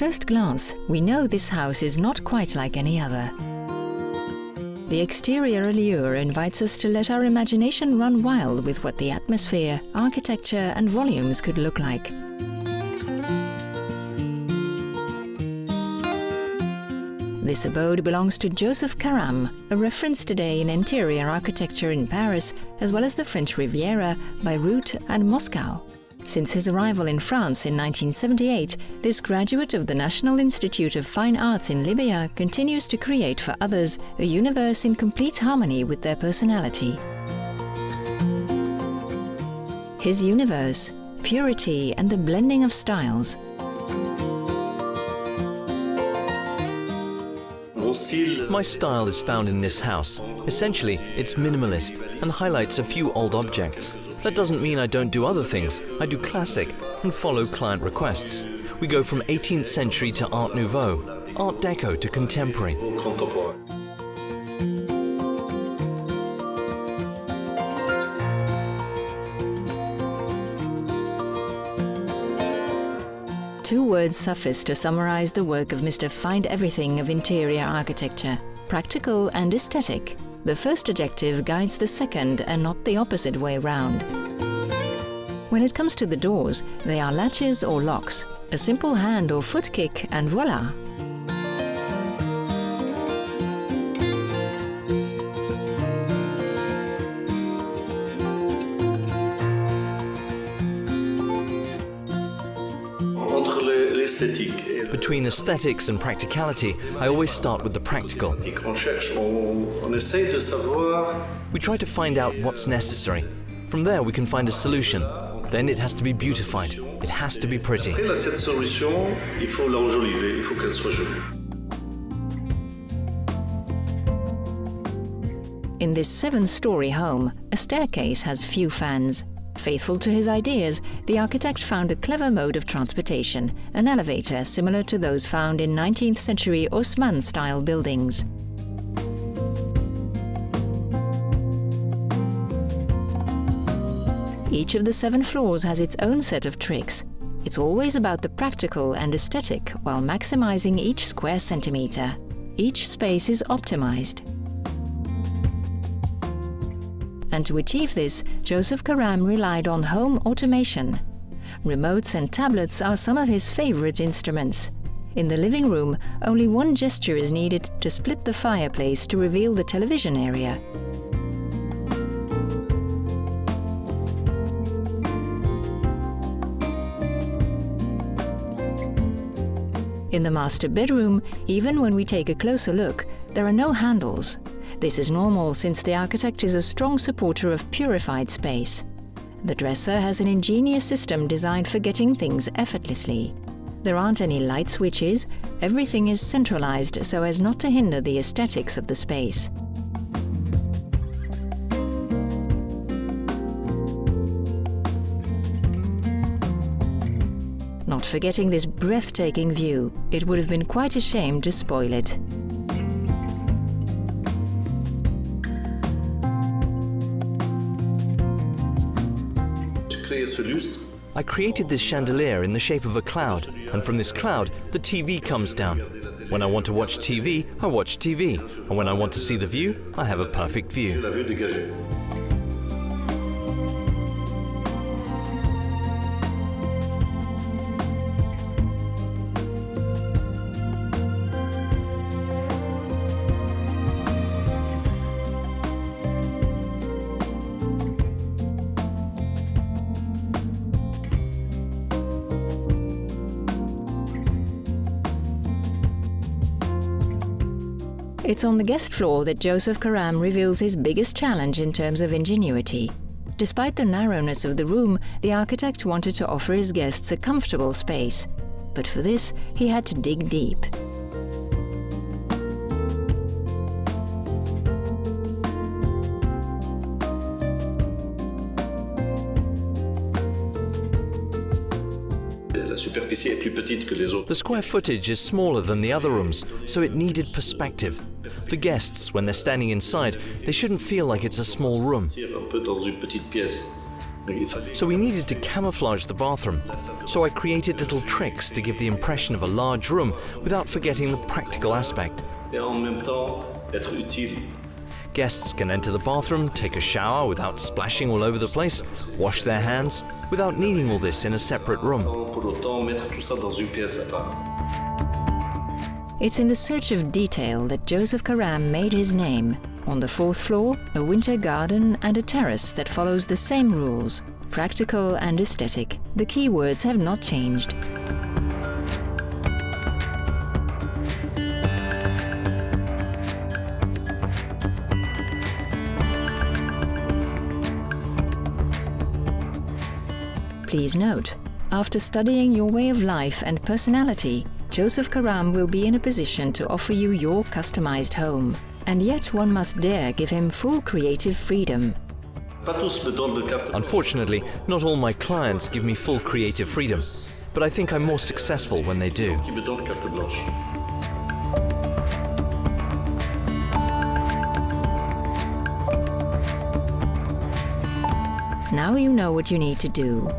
first glance, we know this house is not quite like any other. The exterior allure invites us to let our imagination run wild with what the atmosphere, architecture and volumes could look like. This abode belongs to Joseph Karam, a reference today in interior architecture in Paris, as well as the French Riviera, Beirut and Moscow. Since his arrival in France in 1978, this graduate of the National Institute of Fine Arts in Libya continues to create for others a universe in complete harmony with their personality. His universe, purity and the blending of styles. My style is found in this house. Essentially, it's minimalist and highlights a few old objects. That doesn't mean I don't do other things. I do classic and follow client requests. We go from 18th century to Art Nouveau, Art Deco to contemporary. Two words suffice to summarize the work of Mr. Find-Everything of interior architecture: practical and aesthetic. The first adjective guides the second and not the opposite way round. When it comes to the doors, they are latches or locks, a simple hand or foot kick and voila! Between aesthetics and practicality, I always start with the practical. We try to find out what's necessary. From there we can find a solution. Then it has to be beautified. It has to be pretty. In this 7-story home, a staircase has few fans. Faithful to his ideas, the architect found a clever mode of transportation, an elevator similar to those found in 19th century Haussmann-style buildings. Each of the 7 floors has its own set of tricks. It's always about the practical and aesthetic while maximizing each square centimeter. Each space is optimized. And to achieve this, Joseph Karam relied on home automation. Remotes and tablets are some of his favorite instruments. In the living room, only one gesture is needed to split the fireplace to reveal the television area. In the master bedroom, even when we take a closer look, there are no handles. This is normal since the architect is a strong supporter of purified space. The dresser has an ingenious system designed for getting things effortlessly. There aren't any light switches, everything is centralized so as not to hinder the aesthetics of the space. Not forgetting this breathtaking view, it would have been quite a shame to spoil it. I created this chandelier in the shape of a cloud, and from this cloud, the TV comes down. When I want to watch TV, I watch TV, and when I want to see the view, I have a perfect view. It's on the guest floor that Joseph Karam reveals his biggest challenge in terms of ingenuity. Despite the narrowness of the room, the architect wanted to offer his guests a comfortable space. But for this, he had to dig deep. The square footage is smaller than the other rooms, so it needed perspective. The guests, when they're standing inside, they shouldn't feel like it's a small room. So we needed to camouflage the bathroom. So I created little tricks to give the impression of a large room without forgetting the practical aspect. Et en même temps, être utile. Guests can enter the bathroom, take a shower without splashing all over the place, wash their hands, without needing all this in a separate room. Sans pour autant mettre tout ça dans une pièce à part. It's in the search of detail that Joseph Karam made his name. On the 4th floor, a winter garden and a terrace that follows the same rules. Practical and aesthetic. The key words have not changed. Please note, after studying your way of life and personality, Joseph Karam will be in a position to offer you your customized home. And yet one must dare give him full creative freedom. Pas tous me donnent de carte blanche. Unfortunately, not all my clients give me full creative freedom, but I think I'm more successful when they do. Qui me donnent carte blanche. Now you know what you need to do.